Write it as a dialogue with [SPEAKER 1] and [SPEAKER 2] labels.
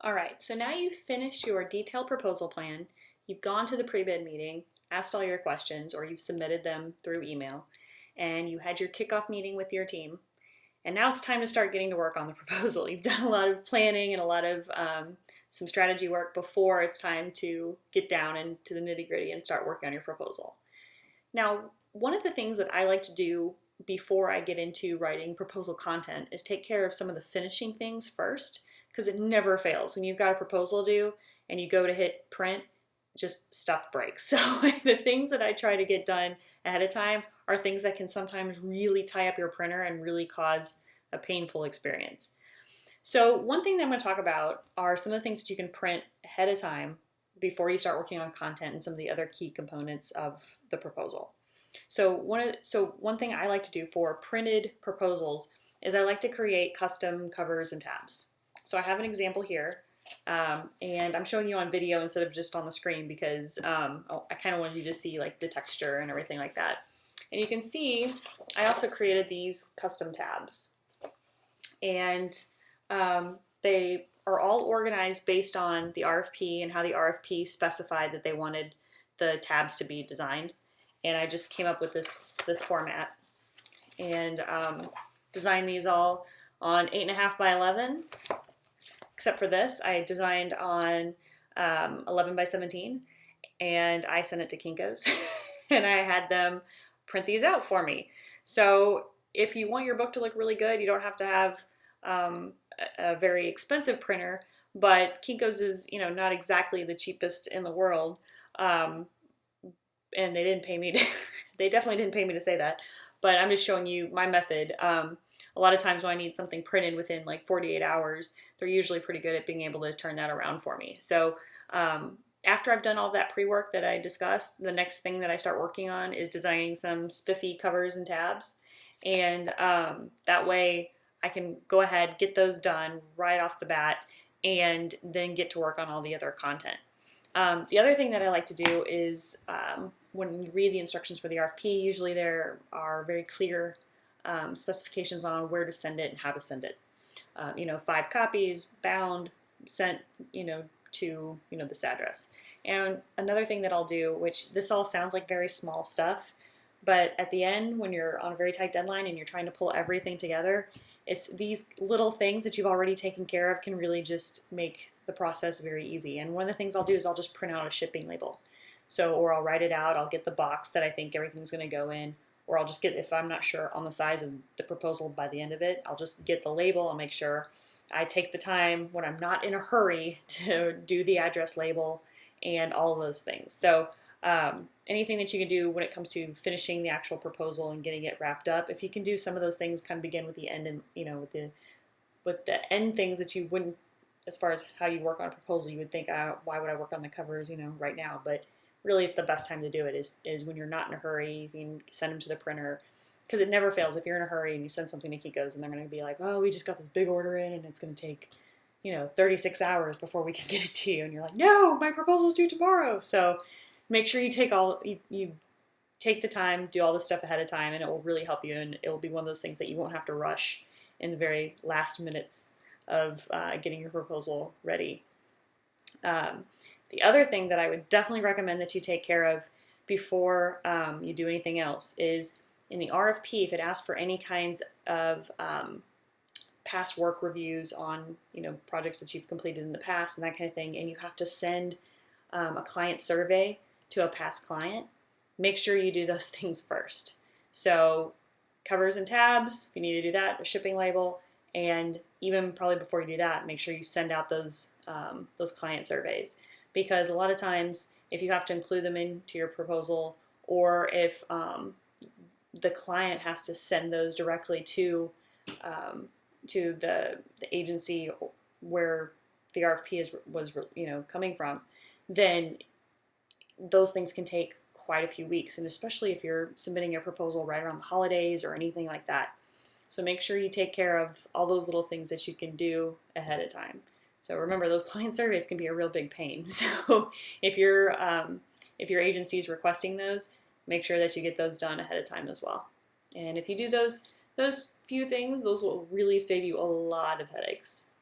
[SPEAKER 1] All right, so now you've finished your detailed proposal plan, you've gone to the pre-bid meeting, asked all your questions, or you've submitted them through email, and you had your kickoff meeting with your team, and now it's time to start getting to work on the proposal. You've done a lot of planning and a lot of some strategy work before it's time to get down into the nitty-gritty and start working on your proposal. Now, one of the things that I like to do before I get into writing proposal content is take care of some of the finishing things first, because it never fails. When you've got a proposal due and you go to hit print, just stuff breaks. So the things that I try to get done ahead of time are things that can sometimes really tie up your printer and really cause a painful experience. So one thing that I'm going to talk about are some of the things that you can print ahead of time before you start working on content and some of the other key components of the proposal. So one thing I like to do for printed proposals is I like to create custom covers and tabs. So I have an example here, and I'm showing you on video instead of just on the screen because I kind of wanted you to see like the texture and everything like that. And you can see I also created these custom tabs, and they are all organized based on the RFP and how the RFP specified that they wanted the tabs to be designed. And I just came up with this format and designed these all on 8.5 by 11. Except for this, I designed on 11 by 17, and I sent it to Kinko's, and I had them print these out for me. So if you want your book to look really good, you don't have to have a very expensive printer, but Kinko's is, not exactly the cheapest in the world, and they didn't pay me to, they definitely didn't pay me to say that, but I'm just showing you my method. A lot of times when I need something printed within like 48 hours, they're usually pretty good at being able to turn that around for me. So after I've done all that pre-work that I discussed, the next thing that I start working on is designing some spiffy covers and tabs. And that way I can go ahead, get those done right off the bat, and then get to work on all the other content. The other thing that I like to do is when you read the instructions for the RFP, usually there are very clear specifications on where to send it and how to send it. 5 copies, bound, sent, to, this address. And another thing that I'll do, which this all sounds like very small stuff, but at the end, when you're on a very tight deadline and you're trying to pull everything together, it's these little things that you've already taken care of can really just make the process very easy. And one of the things I'll do is I'll just print out a shipping label. Or I'll write it out, I'll get the box that I think everything's going to go in, or I'll just get, if I'm not sure on the size of the proposal by the end of it, I'll just get the label. I'll make sure I take the time when I'm not in a hurry to do the address label and all of those things. So anything that you can do when it comes to finishing the actual proposal and getting it wrapped up, if you can do some of those things, kind of begin with the end and, with the end things that you wouldn't, as far as how you work on a proposal, you would think, why would I work on the covers, right now? But really, it's the best time to do it is when you're not in a hurry. You can send them to the printer, because it never fails. If you're in a hurry and you send something to Kinko's and they're going to be like, oh, we just got this big order in and it's going to take, 36 hours before we can get it to you. And you're like, no, my proposal's due tomorrow. So make sure you take the time, do all this stuff ahead of time, and it will really help you. And it will be one of those things that you won't have to rush in the very last minutes of getting your proposal ready. The other thing that I would definitely recommend that you take care of before you do anything else is in the RFP, if it asks for any kinds of past work reviews on projects that you've completed in the past and that kind of thing, and you have to send a client survey to a past client, make sure you do those things first. So covers and tabs, if you need to do that, a shipping label, and even probably before you do that, make sure you send out those client surveys. Because a lot of times, if you have to include them into your proposal, or if the client has to send those directly to the agency where the RFP was coming from, then those things can take quite a few weeks, and especially if you're submitting your proposal right around the holidays or anything like that. So make sure you take care of all those little things that you can do ahead of time. So remember, those client surveys can be a real big pain. So if your agency is requesting those, make sure that you get those done ahead of time as well. And if you do those few things, those will really save you a lot of headaches.